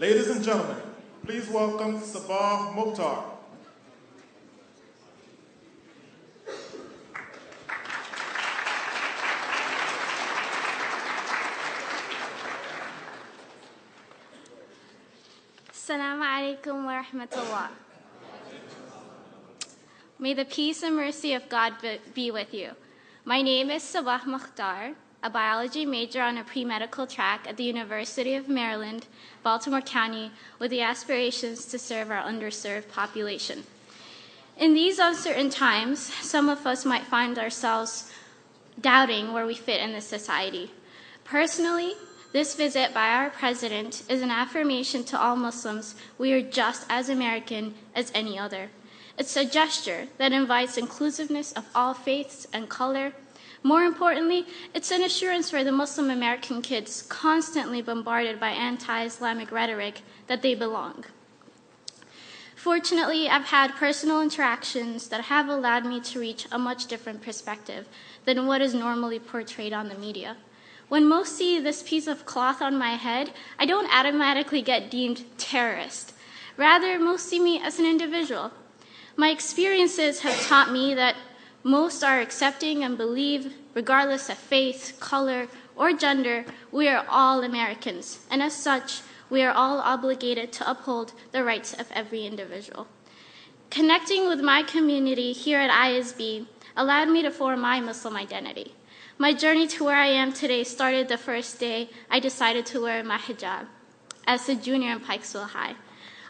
Ladies and gentlemen, please welcome Sabah Mukhtar. Assalamu alaikum wa rahmatullah. May the peace and mercy of God be with you. My name is Sabah Mukhtar, a biology major on a pre-medical track at the University of Maryland, Baltimore County, with the aspirations to serve our underserved population. In these uncertain times, some of us might find ourselves doubting where we fit in this society. Personally, this visit by our president is an affirmation to all Muslims we are just as American as any other. It's a gesture that invites inclusiveness of all faiths and color. More importantly, it's an assurance for the Muslim American kids constantly bombarded by anti-Islamic rhetoric that they belong. Fortunately, I've had personal interactions that have allowed me to reach a much different perspective than what is normally portrayed on the media. When most see this piece of cloth on my head, I don't automatically get deemed terrorist. Rather, most see me as an individual. My experiences have taught me that most are accepting and believe, regardless of faith, color, or gender, we are all Americans, and as such, we are all obligated to uphold the rights of every individual. Connecting with my community here at ISB allowed me to form my Muslim identity. My journey to where I am today started the first day I decided to wear my hijab as a junior in Pikesville High.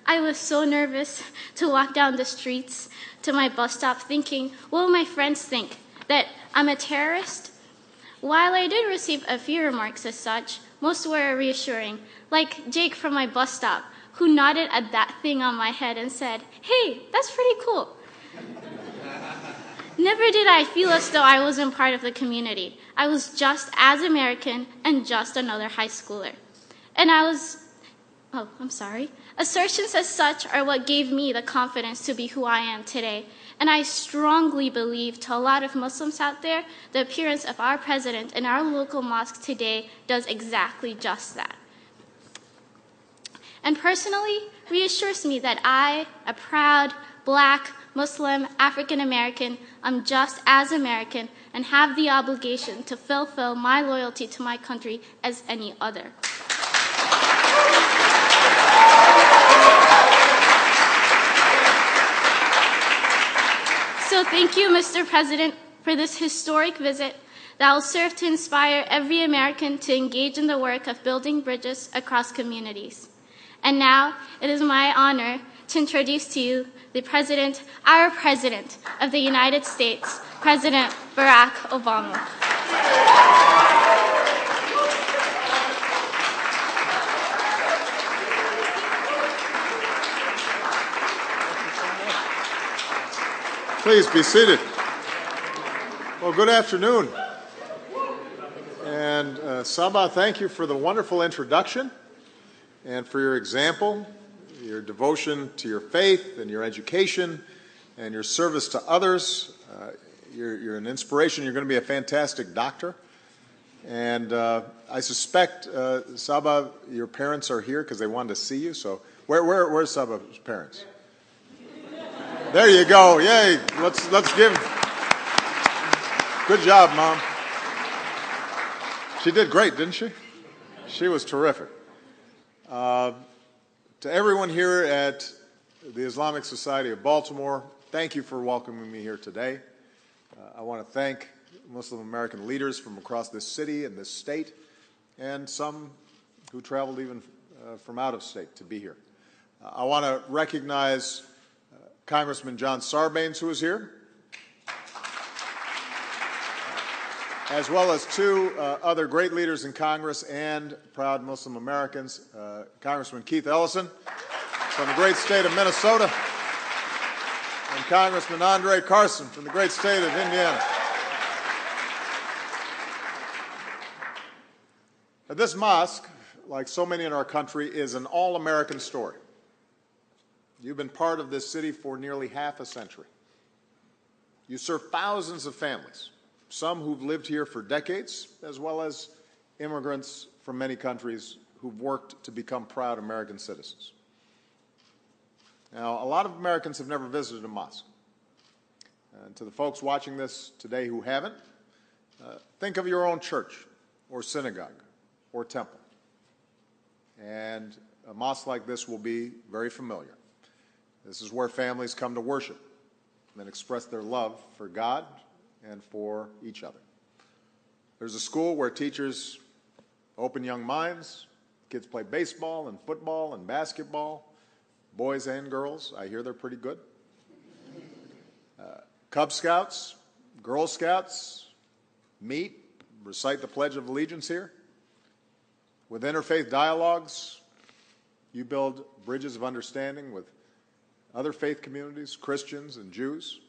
I was so nervous to walk down the streets to my bus stop thinking, what will my friends think, that I'm a terrorist? While I did receive a few remarks as such, most were reassuring, like Jake from my bus stop, who nodded at that thing on my head and said, hey, that's pretty cool. Never did I feel as though I wasn't part of the community. I was just as American and just another high schooler. And assertions as such are what gave me the confidence to be who I am today. And I strongly believe to a lot of Muslims out there, the appearance of our president in our local mosque today does exactly just that. And personally, reassures me that I, a proud, Black, Muslim, African American, I'm just as American and have the obligation to fulfill my loyalty to my country as any other. So thank you, Mr. President, for this historic visit that will serve to inspire every American to engage in the work of building bridges across communities. And now, it is my honor to introduce to you the President, our President of the United States, President Barack Obama. Please be seated. Well, good afternoon. And Sabah, thank you for the wonderful introduction and for your example, your devotion to your faith and your education and your service to others. You're an inspiration. You're going to be a fantastic doctor. And I suspect, Sabah, your parents are here because they wanted to see you. So where's Sabah's parents? There you go. Yay. Let's give. Good job, Mom. She did great, didn't she? She was terrific. To everyone here at the Islamic Society of Baltimore, thank you for welcoming me here today. I want to thank Muslim American leaders from across this city and this state, and some who traveled even from out of state to be here. I want to recognize Congressman John Sarbanes, who is here, as well as two other great leaders in Congress and proud Muslim Americans, Congressman Keith Ellison from the great state of Minnesota, and Congressman Andre Carson from the great state of Indiana. This mosque, like so many in our country, is an all-American story. You've been part of this city for nearly half a century. You serve thousands of families, some who've lived here for decades, as well as immigrants from many countries who've worked to become proud American citizens. Now, a lot of Americans have never visited a mosque. And to the folks watching this today who haven't, think of your own church or synagogue or temple. And a mosque like this will be very familiar. This is where families come to worship and express their love for God and for each other. There's a school where teachers open young minds, kids play baseball and football and basketball, boys and girls. I hear they're pretty good. Cub Scouts, Girl Scouts meet, recite the Pledge of Allegiance here. With interfaith dialogues, you build bridges of understanding with other faith communities, Christians and Jews.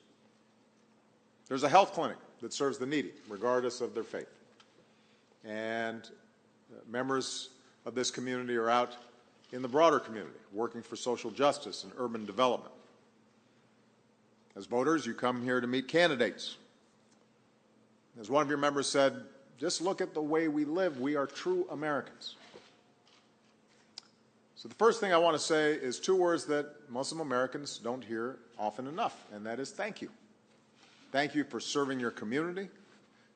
There's a health clinic that serves the needy, regardless of their faith. And members of this community are out in the broader community, working for social justice and urban development. As voters, you come here to meet candidates. As one of your members said, just look at the way we live. We are true Americans. So the first thing I want to say is two words that Muslim Americans don't hear often enough, and that is thank you. Thank you for serving your community.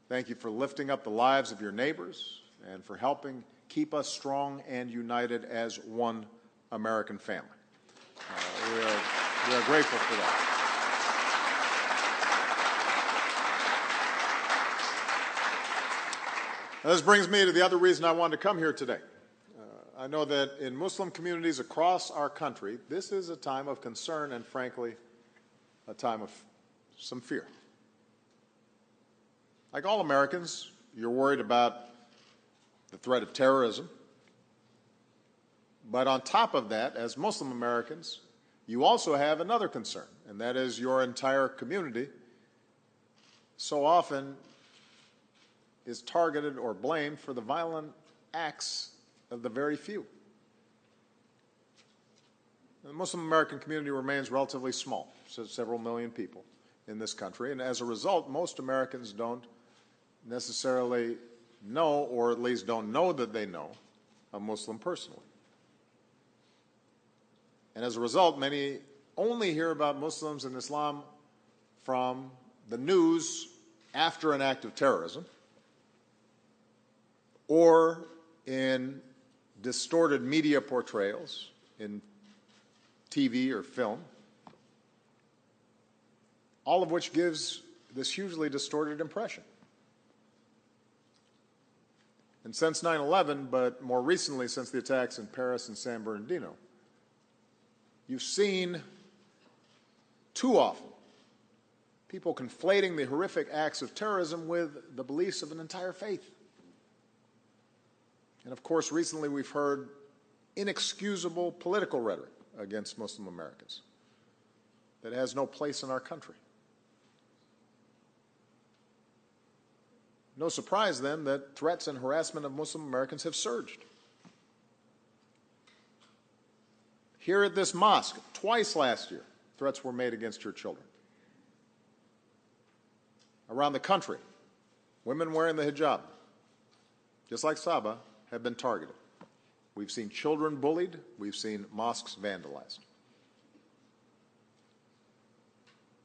Thank you for lifting up the lives of your neighbors and for helping keep us strong and united as one American family. We are grateful for that. Now, this brings me to the other reason I wanted to come here today. I know that in Muslim communities across our country, this is a time of concern and, frankly, a time of some fear. Like all Americans, you're worried about the threat of terrorism. But on top of that, as Muslim Americans, you also have another concern, and that is your entire community so often is targeted or blamed for the violent acts of the very few. The Muslim American community remains relatively small, so several million people in this country, and as a result, most Americans don't necessarily know, or at least don't know that they know, a Muslim personally. And as a result, many only hear about Muslims and Islam from the news after an act of terrorism, or in distorted media portrayals in TV or film, all of which gives this hugely distorted impression. And since 9/11, but more recently since the attacks in Paris and San Bernardino, you've seen too often people conflating the horrific acts of terrorism with the beliefs of an entire faith. And of course, recently we've heard inexcusable political rhetoric against Muslim Americans that has no place in our country. No surprise, then, that threats and harassment of Muslim Americans have surged. Here at this mosque, twice last year, threats were made against your children. Around the country, women wearing the hijab, just like Sabah, have been targeted. We've seen children bullied. We've seen mosques vandalized.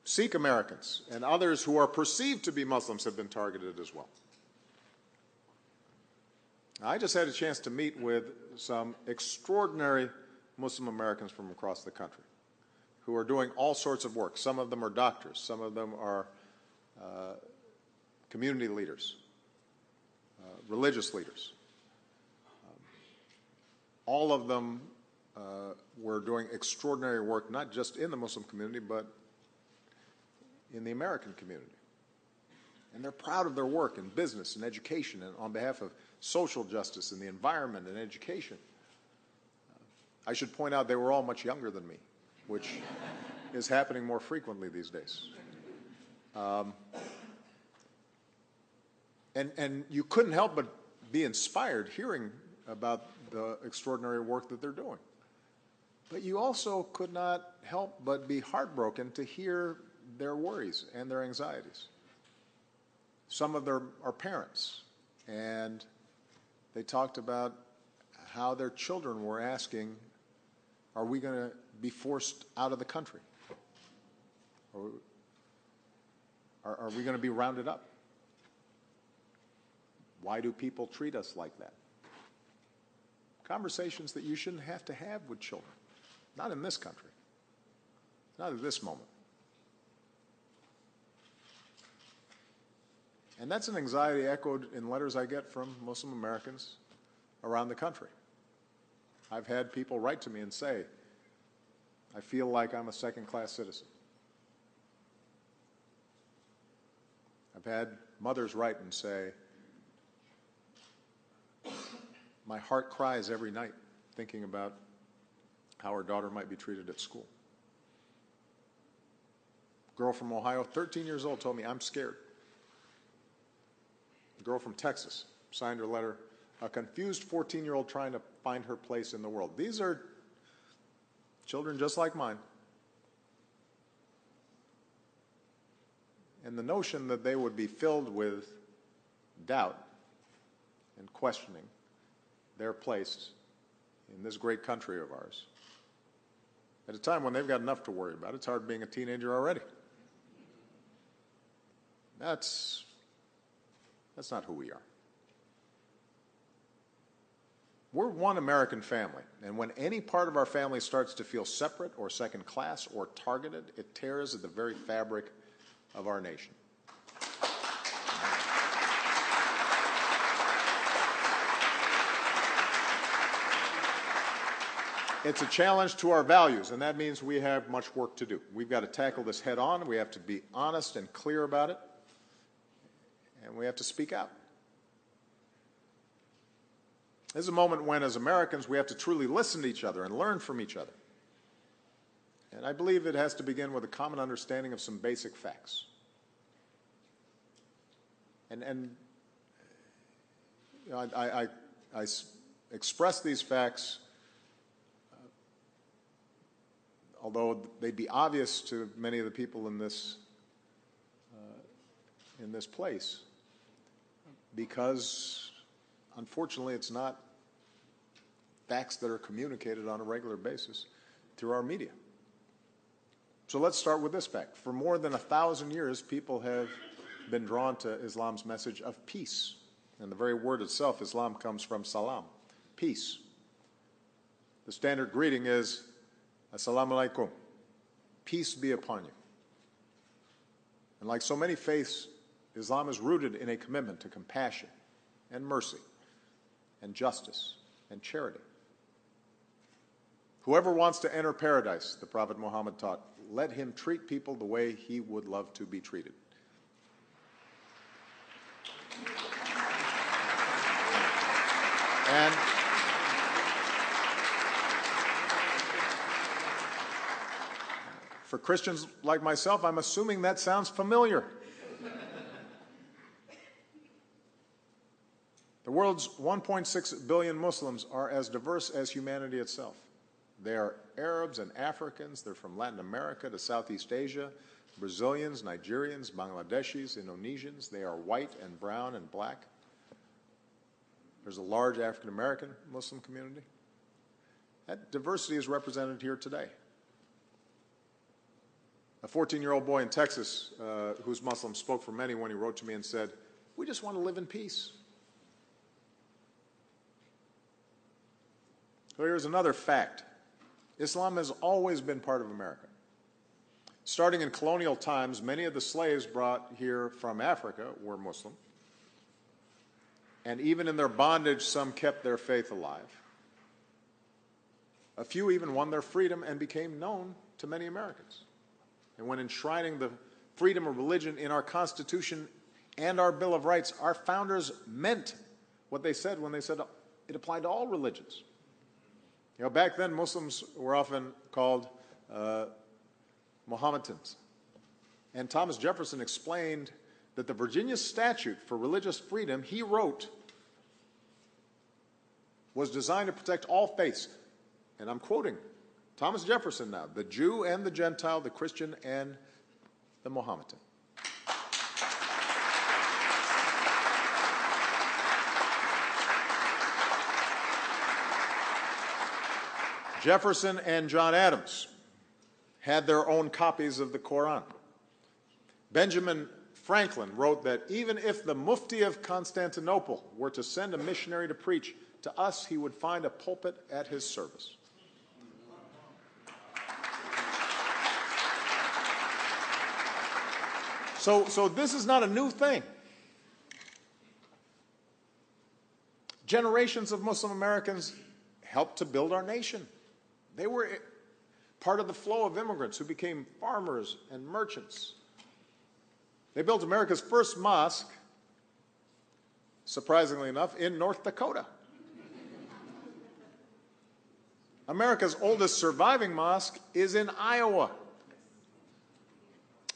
Sikh Americans and others who are perceived to be Muslims have been targeted as well. I just had a chance to meet with some extraordinary Muslim Americans from across the country who are doing all sorts of work. Some of them are doctors. Some of them are community leaders, religious leaders. All of them were doing extraordinary work, not just in the Muslim community, but in the American community. And they're proud of their work in business and education and on behalf of social justice and the environment and education. I should point out they were all much younger than me, which is happening more frequently these days. And you couldn't help but be inspired hearing about the extraordinary work that they're doing. But you also could not help but be heartbroken to hear their worries and their anxieties. Some of them are parents, and they talked about how their children were asking, are we going to be forced out of the country? Or are we going to be rounded up? Why do people treat us like that? Conversations that you shouldn't have to have with children. Not in this country. Not at this moment. And that's an anxiety echoed in letters I get from Muslim Americans around the country. I've had people write to me and say, I feel like I'm a second-class citizen. I've had mothers write and say, my heart cries every night thinking about how her daughter might be treated at school. A girl from Ohio, 13 years old, told me, I'm scared. A girl from Texas signed her letter, a confused 14-year-old trying to find her place in the world. These are children just like mine. And the notion that they would be filled with doubt and questioning their place in this great country of ours, at a time when they've got enough to worry about. It's hard being a teenager already. That's not who we are. We're one American family, and when any part of our family starts to feel separate or second class or targeted, it tears at the very fabric of our nation. It's a challenge to our values, and that means we have much work to do. We've got to tackle this head on. We have to be honest and clear about it, and we have to speak out. This is a moment when, as Americans, we have to truly listen to each other and learn from each other. And I believe it has to begin with a common understanding of some basic facts. And you know, I express these facts, although they'd be obvious to many of the people in this place, because unfortunately it's not facts that are communicated on a regular basis through our media. So let's start with this fact. For more than 1,000 years, people have been drawn to Islam's message of peace. And the very word itself, Islam, comes from salam, peace. The standard greeting is, Assalamu alaikum, peace be upon you. And like so many faiths, Islam is rooted in a commitment to compassion and mercy and justice and charity. Whoever wants to enter paradise, the Prophet Muhammad taught, let him treat people the way he would love to be treated. And for Christians like myself, I'm assuming that sounds familiar. The world's 1.6 billion Muslims are as diverse as humanity itself. They are Arabs and Africans. They're from Latin America to Southeast Asia, Brazilians, Nigerians, Bangladeshis, Indonesians. They are white and brown and black. There's a large African American Muslim community. That diversity is represented here today. A 14-year-old boy in Texas who's Muslim spoke for many when he wrote to me and said, we just want to live in peace. So here's another fact. Islam has always been part of America. Starting in colonial times, many of the slaves brought here from Africa were Muslim. And even in their bondage, some kept their faith alive. A few even won their freedom and became known to many Americans. And when enshrining the freedom of religion in our Constitution and our Bill of Rights, our founders meant what they said when they said it applied to all religions. You know, back then, Muslims were often called Mohammedans. And Thomas Jefferson explained that the Virginia statute for religious freedom, he wrote, was designed to protect all faiths. And I'm quoting Thomas Jefferson now, the Jew and the Gentile, the Christian and the Mohammedan. Jefferson and John Adams had their own copies of the Quran. Benjamin Franklin wrote that even if the Mufti of Constantinople were to send a missionary to preach, to us he would find a pulpit at his service. So this is not a new thing. Generations of Muslim Americans helped to build our nation. They were part of the flow of immigrants who became farmers and merchants. They built America's first mosque, surprisingly enough, in North Dakota. America's oldest surviving mosque is in Iowa.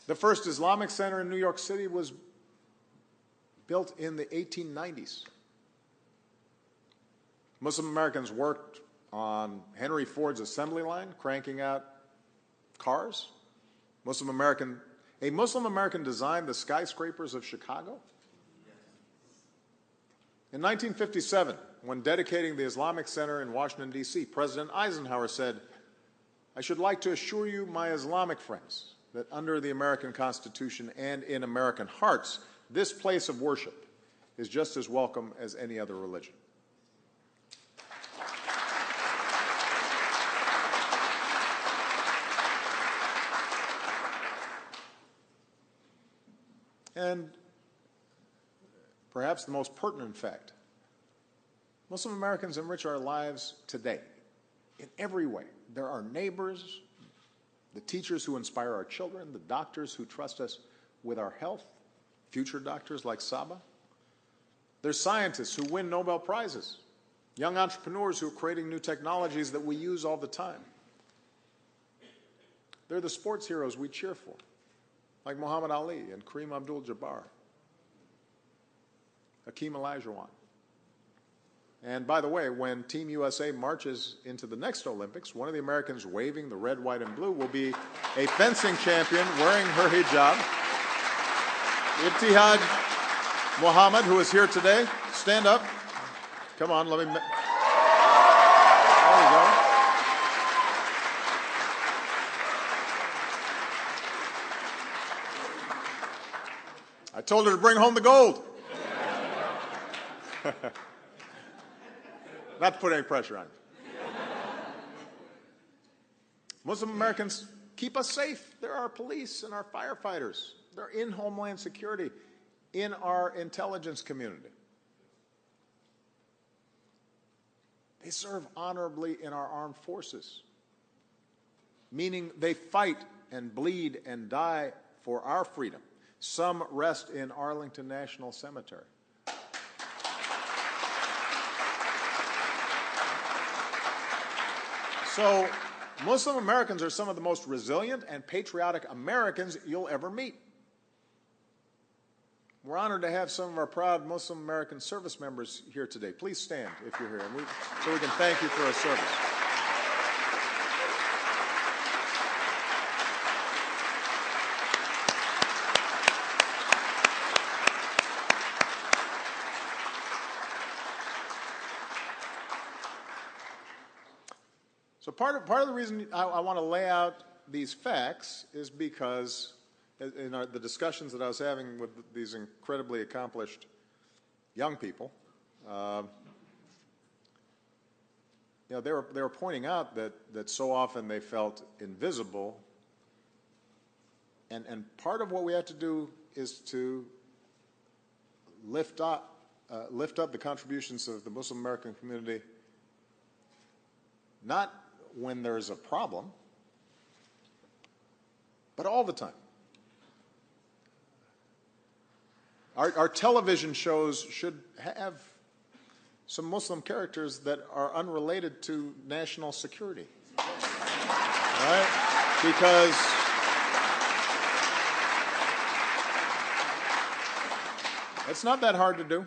The first Islamic center in New York City was built in the 1890s. Muslim Americans worked on Henry Ford's assembly line, cranking out cars. A Muslim American designed the skyscrapers of Chicago. In 1957, when dedicating the Islamic Center in Washington, D.C., President Eisenhower said, "I should like to assure you, my Islamic friends, that under the American Constitution and in American hearts, this place of worship is just as welcome as any other religion." And perhaps the most pertinent fact, Muslim Americans enrich our lives today in every way. They're our neighbors, the teachers who inspire our children, the doctors who trust us with our health, future doctors like Sabah. They're scientists who win Nobel Prizes, young entrepreneurs who are creating new technologies that we use all the time. They're the sports heroes we cheer for, like Muhammad Ali and Kareem Abdul-Jabbar, Hakeem Olajuwon. And by the way, when Team USA marches into the next Olympics, one of the Americans waving the red, white, and blue will be a fencing champion wearing her hijab. Ibtihaj Muhammad, who is here today. Stand up. Come on, let me... There we go. I told her to bring home the gold. Not to put any pressure on you. Muslim Americans keep us safe. They're our police and our firefighters. They're in homeland security, in our intelligence community. They serve honorably in our armed forces, meaning they fight and bleed and die for our freedom. Some rest in Arlington National Cemetery. So, Muslim Americans are some of the most resilient and patriotic Americans you'll ever meet. We're honored to have some of our proud Muslim American service members here today. Please stand if you're here, so we can thank you for our service. So part of the reason I want to lay out these facts is because in the discussions that I was having with these incredibly accomplished young people, they were pointing out that so often they felt invisible, and part of what we have to do is to lift up the contributions of the Muslim American community, not when there's a problem, but all the time. Our television shows should have some Muslim characters that are unrelated to national security, right? Because it's not that hard to do.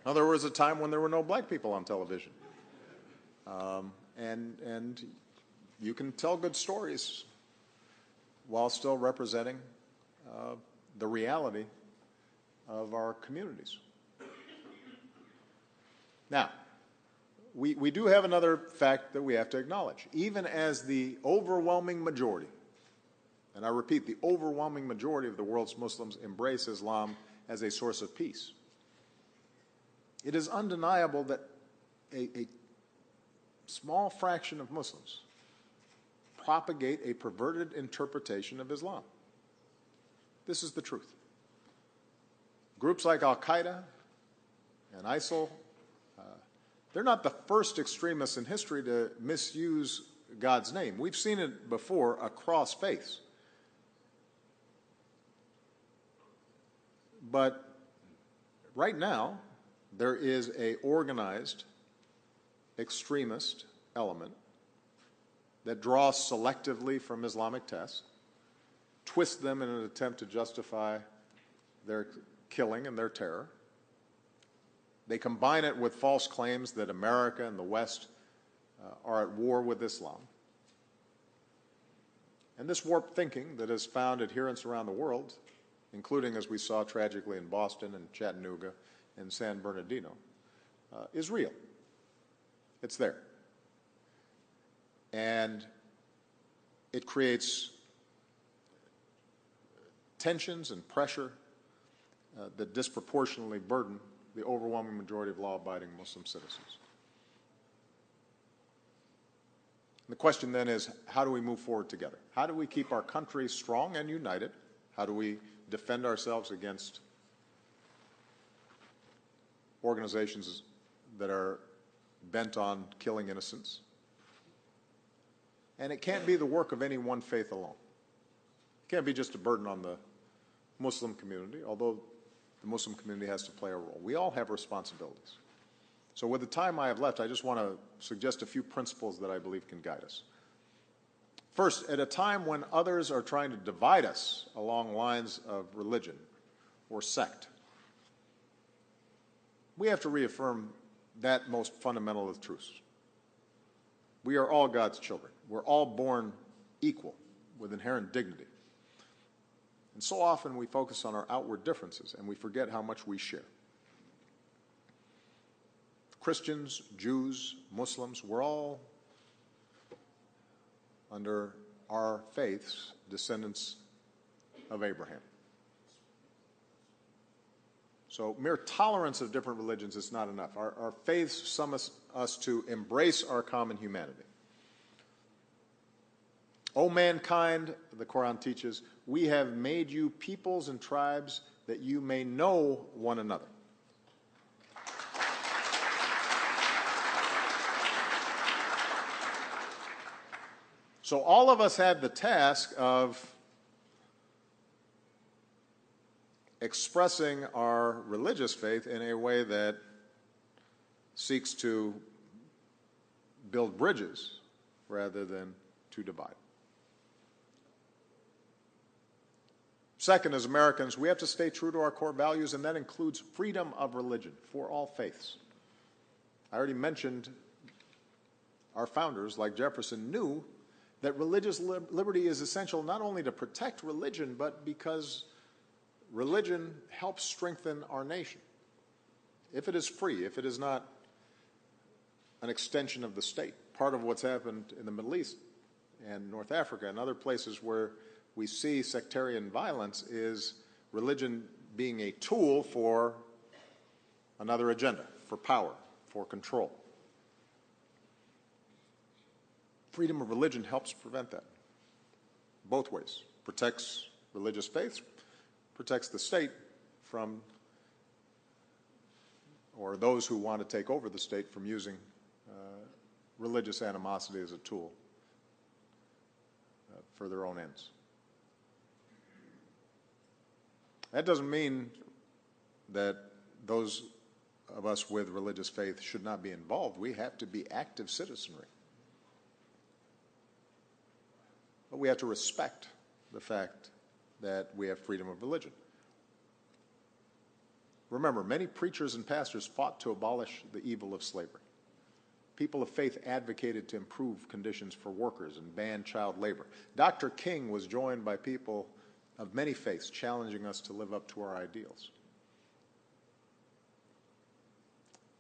Now, there was a time when there were no black people on television. And you can tell good stories while still representing the reality of our communities. Now, we do have another fact that we have to acknowledge. Even as the overwhelming majority, and I repeat, the overwhelming majority of the world's Muslims embrace Islam as a source of peace, it is undeniable that a small fraction of Muslims propagate a perverted interpretation of Islam. This is the truth. Groups like Al-Qaeda and ISIL, they're not the first extremists in history to misuse God's name. We've seen it before across faiths. But right now, there is an organized extremist element that draws selectively from Islamic texts, twists them in an attempt to justify their killing and their terror. They combine it with false claims that America and the West are at war with Islam. And this warped thinking that has found adherents around the world, including, as we saw tragically in Boston and Chattanooga and San Bernardino, is real. It's there. And it creates tensions and pressure that disproportionately burden the overwhelming majority of law-abiding Muslim citizens. And the question then is, how do we move forward together? How do we keep our country strong and united? How do we defend ourselves against organizations that are bent on killing innocents? And it can't be the work of any one faith alone. It can't be just a burden on the Muslim community, although the Muslim community has to play a role. We all have responsibilities. So with the time I have left, I just want to suggest a few principles that I believe can guide us. First, at a time when others are trying to divide us along lines of religion or sect, we have to reaffirm that most fundamental of truths. We are all God's children. We're all born equal with inherent dignity. And so often we focus on our outward differences and we forget how much we share. Christians, Jews, Muslims, we're all, under our faiths, descendants of Abraham. So mere tolerance of different religions is not enough. Our faiths summon us to embrace our common humanity. O mankind, the Quran teaches, we have made you peoples and tribes that you may know one another. So all of us have the task of expressing our religious faith in a way that seeks to build bridges rather than to divide. Second, as Americans, we have to stay true to our core values, and that includes freedom of religion for all faiths. I already mentioned our founders, like Jefferson, knew that religious liberty is essential not only to protect religion, but because religion helps strengthen our nation. If it is free, if it is not an extension of the state, part of what's happened in the Middle East and North Africa and other places where we see sectarian violence is religion being a tool for another agenda, for power, for control. Freedom of religion helps prevent that, both ways. Protects religious faiths, protects the state from, or those who want to take over the state from using religious animosity as a tool for their own ends. That doesn't mean that those of us with religious faith should not be involved. We have to be active citizenry. But we have to respect the fact that we have freedom of religion. Remember, many preachers and pastors fought to abolish the evil of slavery. People of faith advocated to improve conditions for workers and ban child labor. Dr. King was joined by people of many faiths challenging us to live up to our ideals.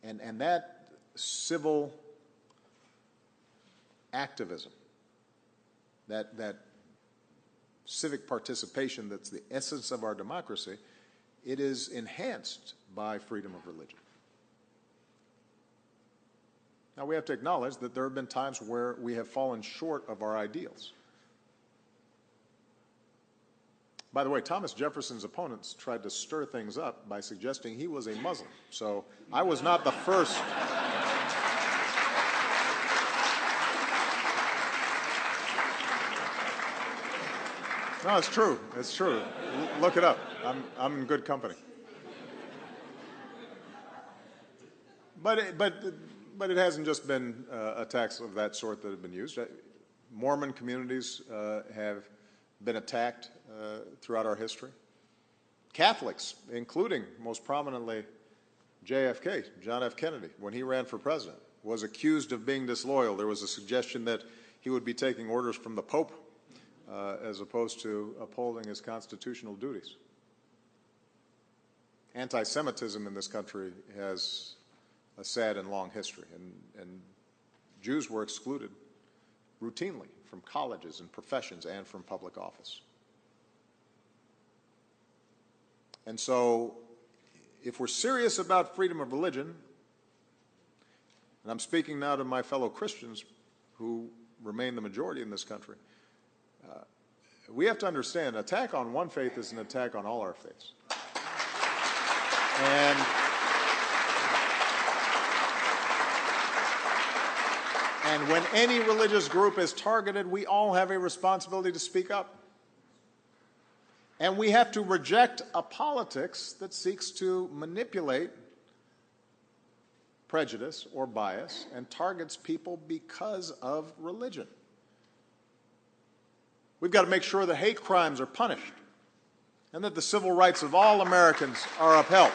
And that civil activism, that civic participation that's the essence of our democracy, it is enhanced by freedom of religion. Now, we have to acknowledge that there have been times where we have fallen short of our ideals. By the way, Thomas Jefferson's opponents tried to stir things up by suggesting he was a Muslim. So I was not the first. No, it's true. It's true. Look it up. I'm in good company. But it hasn't just been attacks of that sort that have been used. Mormon communities have been attacked throughout our history. Catholics, including most prominently JFK, John F. Kennedy, when he ran for president, was accused of being disloyal. There was a suggestion that he would be taking orders from the Pope as opposed to upholding his constitutional duties. Anti-Semitism in this country has a sad and long history, and Jews were excluded routinely from colleges and professions and from public office. And so, if we're serious about freedom of religion, and I'm speaking now to my fellow Christians who remain the majority in this country, we have to understand an attack on one faith is an attack on all our faiths. And when any religious group is targeted, we all have a responsibility to speak up. And we have to reject a politics that seeks to manipulate prejudice or bias and targets people because of religion. We've got to make sure that hate crimes are punished and that the civil rights of all Americans are upheld.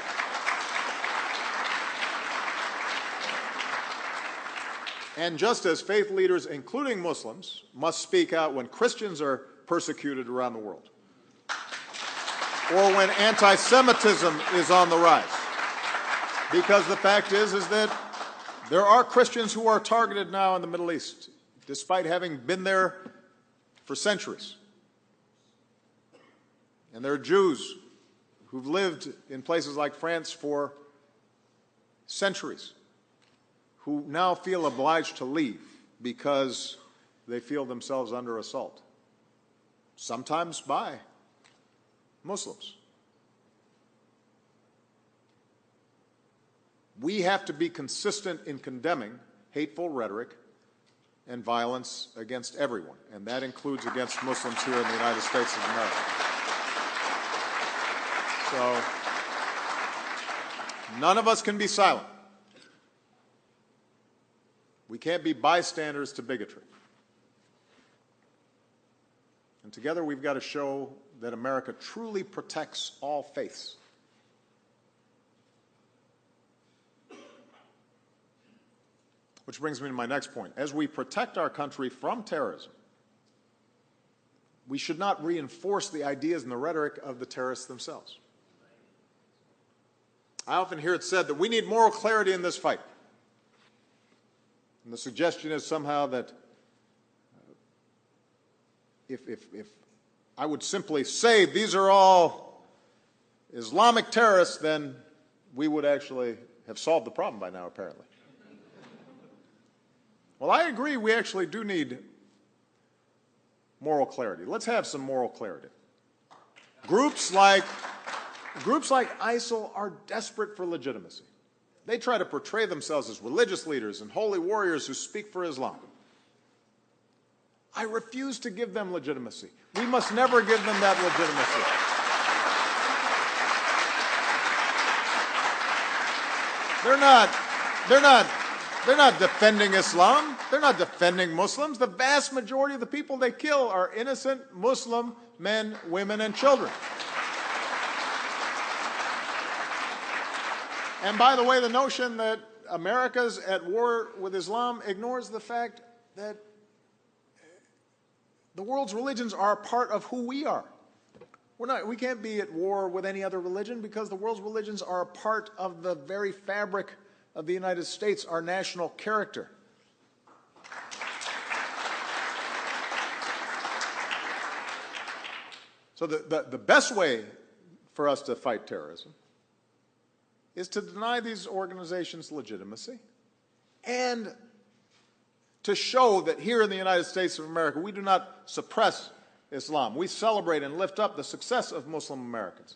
And just as faith leaders, including Muslims, must speak out when Christians are persecuted around the world, or when anti-Semitism is on the rise. Because the fact is that there are Christians who are targeted now in the Middle East, despite having been there for centuries. And there are Jews who've lived in places like France for centuries, who now feel obliged to leave because they feel themselves under assault, sometimes by Muslims. We have to be consistent in condemning hateful rhetoric and violence against everyone, and that includes against Muslims here in the United States of America. So, none of us can be silent. We can't be bystanders to bigotry. And together we've got to show that America truly protects all faiths. Which brings me to my next point. As we protect our country from terrorism, we should not reinforce the ideas and the rhetoric of the terrorists themselves. I often hear it said that we need moral clarity in this fight. And the suggestion is somehow that if I would simply say these are all Islamic terrorists, then we would actually have solved the problem by now, apparently. Well, I agree we actually do need moral clarity. Let's have some moral clarity. Groups like ISIL are desperate for legitimacy. They try to portray themselves as religious leaders and holy warriors who speak for Islam. I refuse to give them legitimacy. We must never give them that legitimacy. They're not defending Islam. They're not defending Muslims. The vast majority of the people they kill are innocent Muslim men, women, and children. And by the way, the notion that America's at war with Islam ignores the fact that the world's religions are a part of who we are. We can't be at war with any other religion because the world's religions are a part of the very fabric of the United States, our national character. So the best way for us to fight terrorism is to deny these organizations legitimacy and to show that here in the United States of America, we do not suppress Islam. We celebrate and lift up the success of Muslim Americans.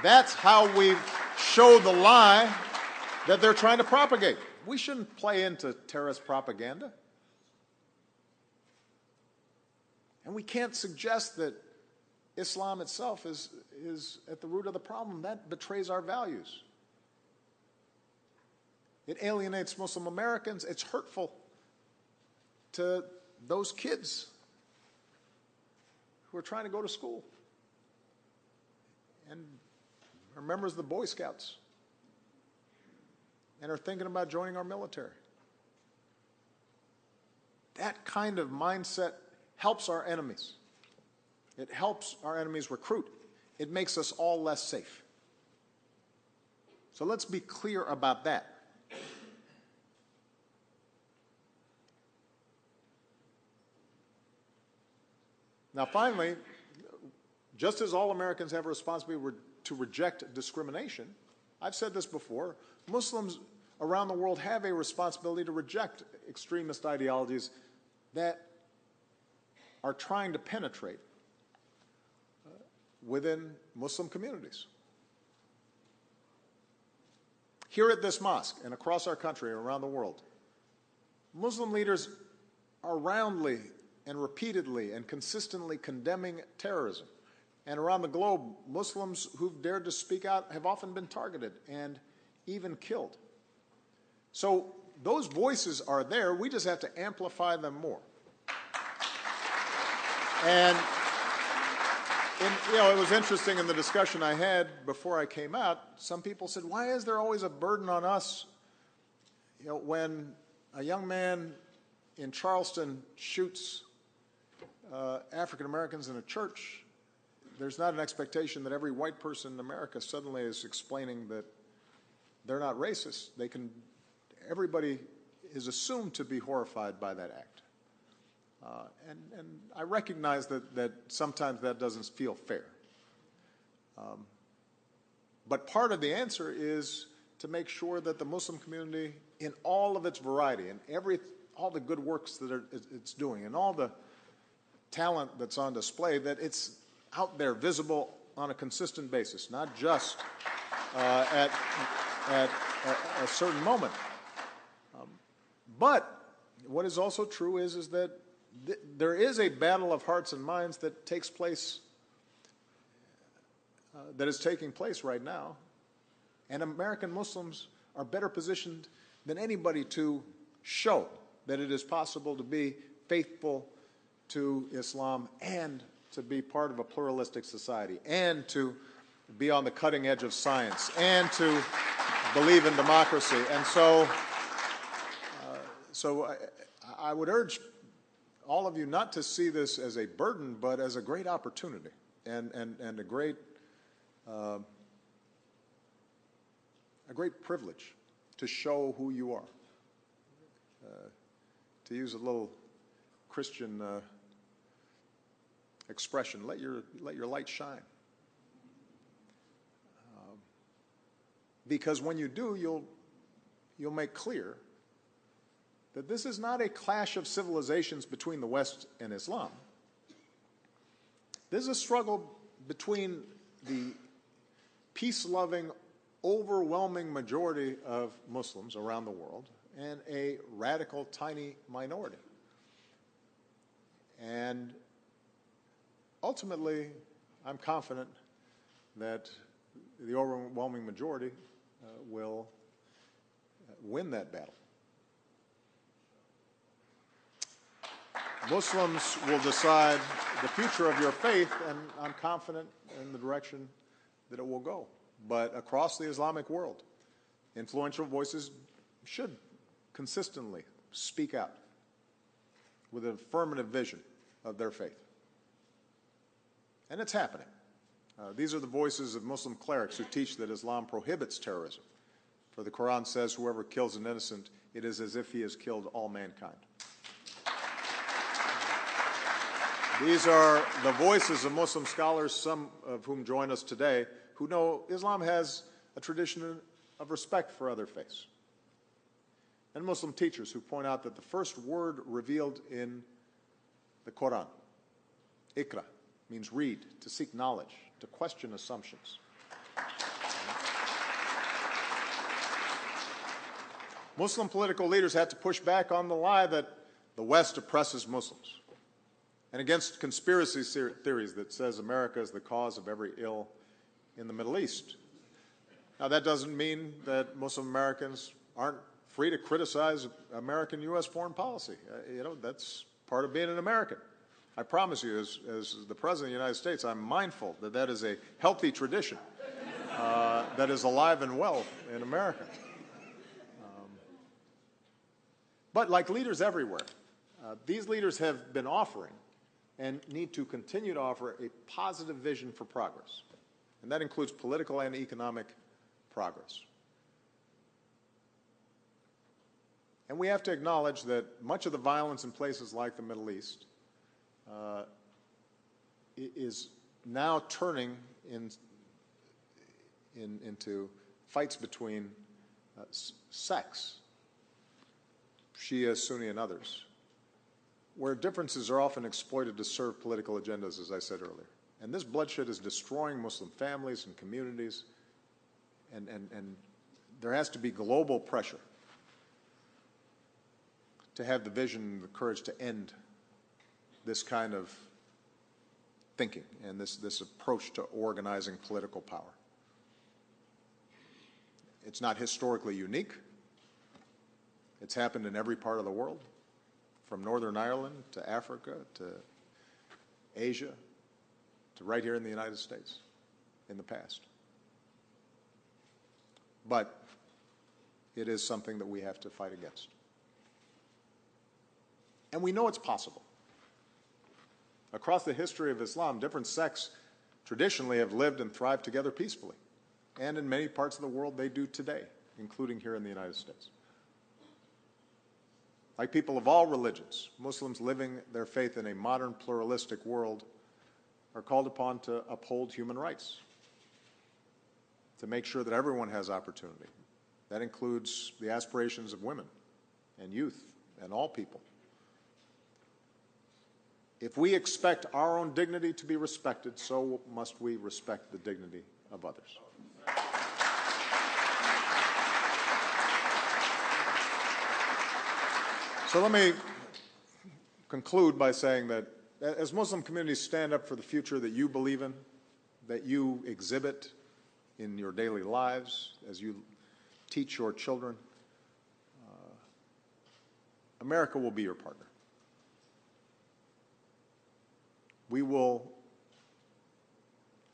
That's how we show the lie that they're trying to propagate. We shouldn't play into terrorist propaganda. And we can't suggest that Islam itself is at the root of the problem. That betrays our values. It alienates Muslim Americans. It's hurtful to those kids who are trying to go to school and are members of the Boy Scouts and are thinking about joining our military. That kind of mindset helps our enemies. It helps our enemies recruit. It makes us all less safe. So let's be clear about that. Now, finally, just as all Americans have a responsibility to reject discrimination, I've said this before, Muslims around the world have a responsibility to reject extremist ideologies that are trying to penetrate within Muslim communities. Here at this mosque and across our country and around the world, Muslim leaders are roundly and repeatedly and consistently condemning terrorism. And around the globe, Muslims who've dared to speak out have often been targeted and even killed. So those voices are there. We just have to amplify them more. And it was interesting in the discussion I had before I came out, some people said, why is there always a burden on us? When a young man in Charleston shoots African Americans in a church, there's not an expectation that every white person in America suddenly is explaining that they're not racist. Everybody is assumed to be horrified by that act. And I recognize that sometimes that doesn't feel fair. But part of the answer is to make sure that the Muslim community, in all of its variety, and all the good works that it's doing, and all the talent that's on display, that it's out there, visible on a consistent basis, not just at a certain moment. But what is also true is that there is a battle of hearts and minds that takes place, that is taking place right now, and American Muslims are better positioned than anybody to show that it is possible to be faithful to Islam and to be part of a pluralistic society and to be on the cutting edge of science and to believe in democracy. And so I would urge all of you not to see this as a burden, but as a great opportunity and a great privilege to show who you are. To use a little Christian expression, let your light shine. Because when you do, you'll make clear that this is not a clash of civilizations between the West and Islam. This is a struggle between the peace-loving, overwhelming majority of Muslims around the world and a radical, tiny minority. And ultimately, I'm confident that the overwhelming majority will win that battle. Muslims will decide the future of your faith, and I'm confident in the direction that it will go. But across the Islamic world, influential voices should consistently speak out with an affirmative vision of their faith. And it's happening. These are the voices of Muslim clerics who teach that Islam prohibits terrorism For the Quran says, whoever kills an innocent, it is as if he has killed all mankind. These are the voices of Muslim scholars, some of whom join us today, who know Islam has a tradition of respect for other faiths. And Muslim teachers who point out that the first word revealed in the Quran, Iqra, means read, to seek knowledge, to question assumptions. Muslim political leaders had to push back on the lie that the West oppresses Muslims and against conspiracy theories that says America is the cause of every ill in the Middle East. Now, that doesn't mean that Muslim Americans aren't free to criticize American U.S. foreign policy. That's part of being an American. I promise you, as the President of the United States, I'm mindful that that is a healthy tradition that is alive and well in America. But like leaders everywhere, these leaders have been offering and need to continue to offer a positive vision for progress. And that includes political and economic progress. And we have to acknowledge that much of the violence in places like the Middle East is now turning into fights between sects, Shia, Sunni, and others, where differences are often exploited to serve political agendas, as I said earlier. And this bloodshed is destroying Muslim families and communities, and there has to be global pressure to have the vision and the courage to end this kind of thinking and this approach to organizing political power. It's not historically unique. It's happened in every part of the world, from Northern Ireland to Africa to Asia to right here in the United States in the past. But it is something that we have to fight against. And we know it's possible. Across the history of Islam, different sects traditionally have lived and thrived together peacefully. And in many parts of the world, they do today, including here in the United States. Like people of all religions, Muslims living their faith in a modern pluralistic world are called upon to uphold human rights, to make sure that everyone has opportunity. That includes the aspirations of women and youth and all people. If we expect our own dignity to be respected, so must we respect the dignity of others. So let me conclude by saying that as Muslim communities stand up for the future that you believe in, that you exhibit in your daily lives, as you teach your children, America will be your partner.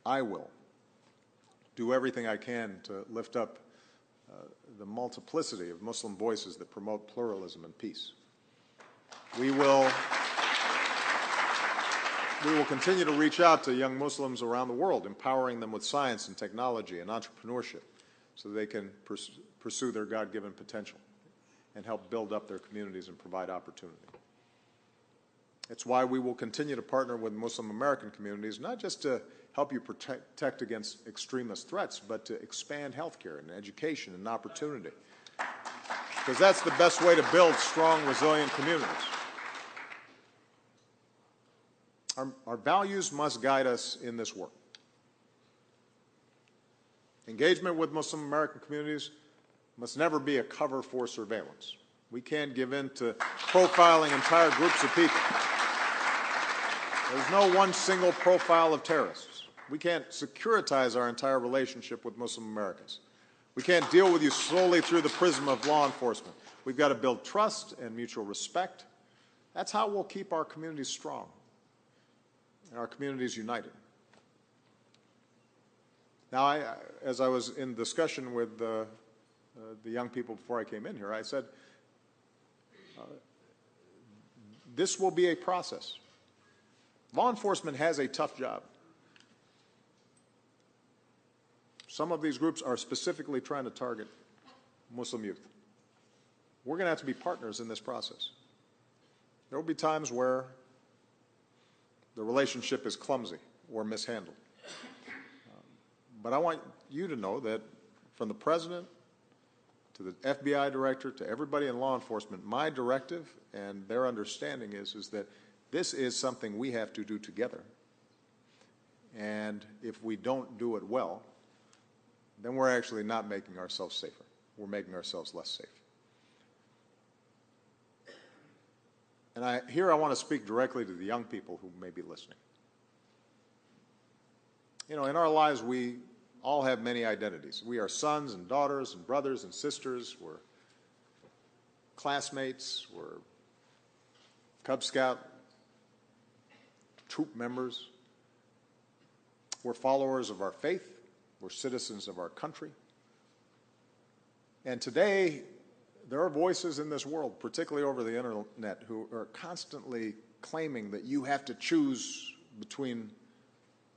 I will do everything I can to lift up the multiplicity of Muslim voices that promote pluralism and peace. We will continue to reach out to young Muslims around the world, empowering them with science and technology and entrepreneurship so that they can pursue their God-given potential and help build up their communities and provide opportunity. It's why we will continue to partner with Muslim American communities, not just to help you protect against extremist threats, but to expand healthcare and education and opportunity. Because that's the best way to build strong, resilient communities. Our values must guide us in this work. Engagement with Muslim American communities must never be a cover for surveillance. We can't give in to profiling entire groups of people. There's no one single profile of terrorists. We can't securitize our entire relationship with Muslim Americans. We can't deal with you solely through the prism of law enforcement. We've got to build trust and mutual respect. That's how we'll keep our communities strong and our communities united. Now, as I was in discussion with the young people before I came in here, I said, this will be a process. Law enforcement has a tough job. Some of these groups are specifically trying to target Muslim youth. We're going to have to be partners in this process. There will be times where the relationship is clumsy or mishandled. But I want you to know that from the President to the FBI director to everybody in law enforcement, my directive and their understanding is that this is something we have to do together. And if we don't do it well, then we're actually not making ourselves safer. We're making ourselves less safe. And I want to speak directly to the young people who may be listening. You know, in our lives, we all have many identities. We are sons and daughters and brothers and sisters. We're classmates. We're Cub Scout troop members. We're followers of our faith. We're citizens of our country. And today, there are voices in this world, particularly over the internet, who are constantly claiming that you have to choose between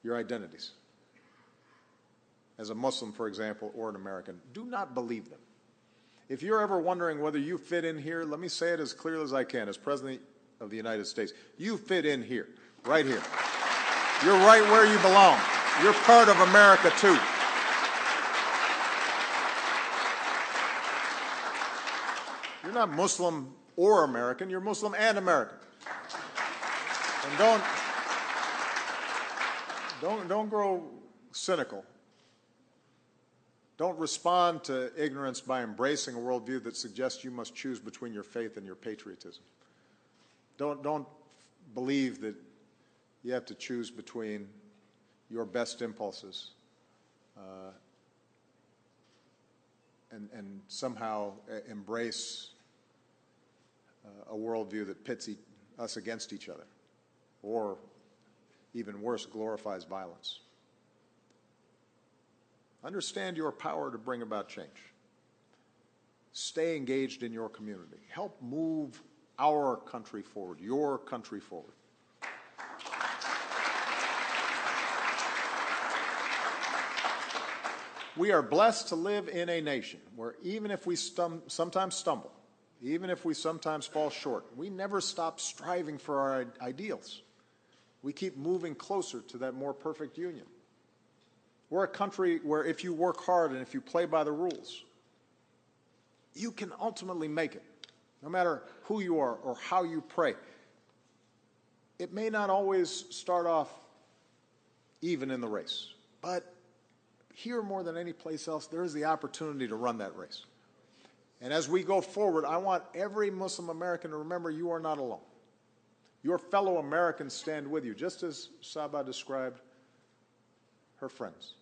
your identities. As a Muslim, for example, or an American, do not believe them. If you're ever wondering whether you fit in here, let me say it as clearly as I can. As President of the United States, you fit in here, right here. You're right where you belong. You're part of America, too. You're not Muslim or American. You're Muslim and American. And don't grow cynical. Don't respond to ignorance by embracing a worldview that suggests you must choose between your faith and your patriotism. Don't believe that you have to choose between your best impulses and somehow embrace a worldview that pits us against each other, or even worse, glorifies violence. Understand your power to bring about change. Stay engaged in your community. Help move our country forward, your country forward. We are blessed to live in a nation where even if we sometimes stumble, even if we sometimes fall short, we never stop striving for our ideals. We keep moving closer to that more perfect union. We're a country where if you work hard and if you play by the rules, you can ultimately make it, no matter who you are or how you pray. It may not always start off even in the race, but here more than any place else, there is the opportunity to run that race. And as we go forward, I want every Muslim American to remember you are not alone. Your fellow Americans stand with you, just as Sabah described her friends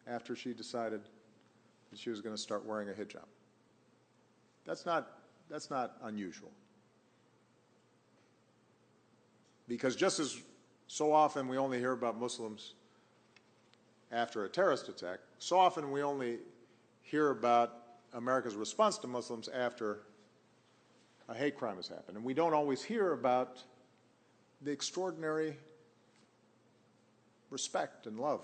after she decided that she was going to start wearing a hijab. That's not unusual. Because just as so often we only hear about Muslims after a terrorist attack, so often we only hear about America's response to Muslims after a hate crime has happened. And we don't always hear about the extraordinary respect and love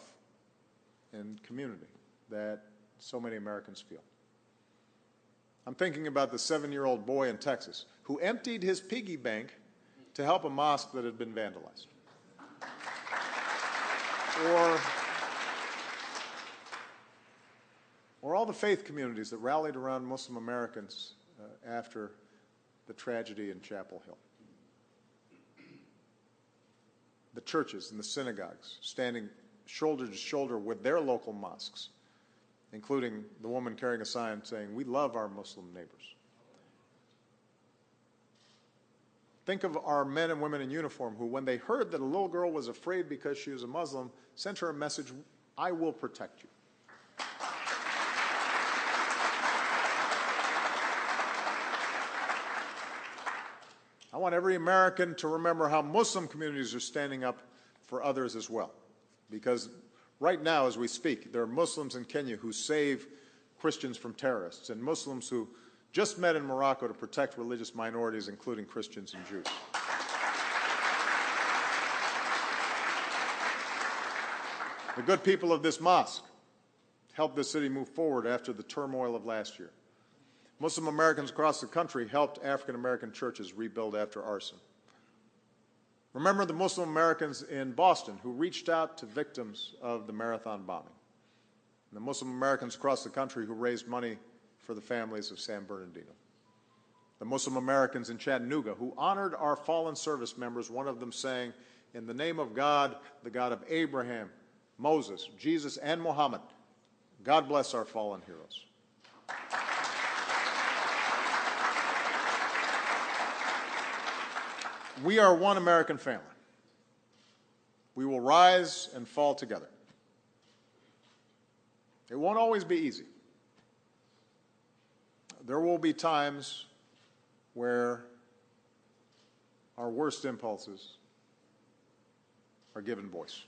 and community that so many Americans feel. I'm thinking about the 7-year-old boy in Texas who emptied his piggy bank to help a mosque that had been vandalized. Or all the faith communities that rallied around Muslim Americans after the tragedy in Chapel Hill. The churches and the synagogues standing shoulder to shoulder with their local mosques, including the woman carrying a sign saying, "We love our Muslim neighbors." Think of our men and women in uniform who, when they heard that a little girl was afraid because she was a Muslim, sent her a message, "I will protect you." I want every American to remember how Muslim communities are standing up for others as well. Because right now, as we speak, there are Muslims in Kenya who save Christians from terrorists, and Muslims who just met in Morocco to protect religious minorities, including Christians and Jews. The good people of this mosque helped the city move forward after the turmoil of last year. Muslim Americans across the country helped African American churches rebuild after arson. Remember the Muslim Americans in Boston who reached out to victims of the marathon bombing. And the Muslim Americans across the country who raised money for the families of San Bernardino. The Muslim Americans in Chattanooga who honored our fallen service members, one of them saying, "In the name of God, the God of Abraham, Moses, Jesus, and Muhammad, God bless our fallen heroes." We are one American family. We will rise and fall together. It won't always be easy. There will be times where our worst impulses are given voice.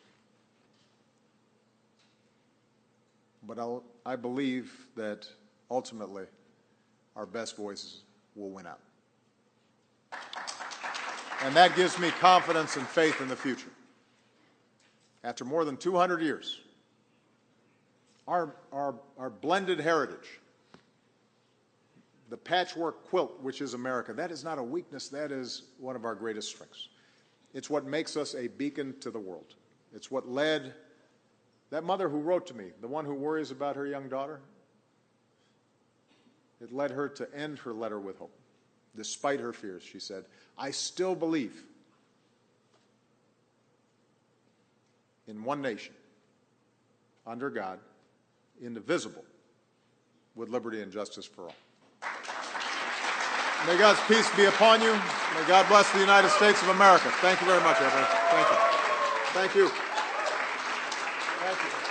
But I believe that ultimately our best voices will win out. And that gives me confidence and faith in the future. After more than 200 years, our blended heritage, the patchwork quilt, which is America, that is not a weakness, that is one of our greatest strengths. It's what makes us a beacon to the world. It's what led that mother who wrote to me, the one who worries about her young daughter, it led her to end her letter with hope. Despite her fears, she said, "I still believe in one nation, under God, indivisible, with liberty and justice for all." May God's peace be upon you. May God bless the United States of America. Thank you very much, everyone. Thank you. Thank you. Thank you.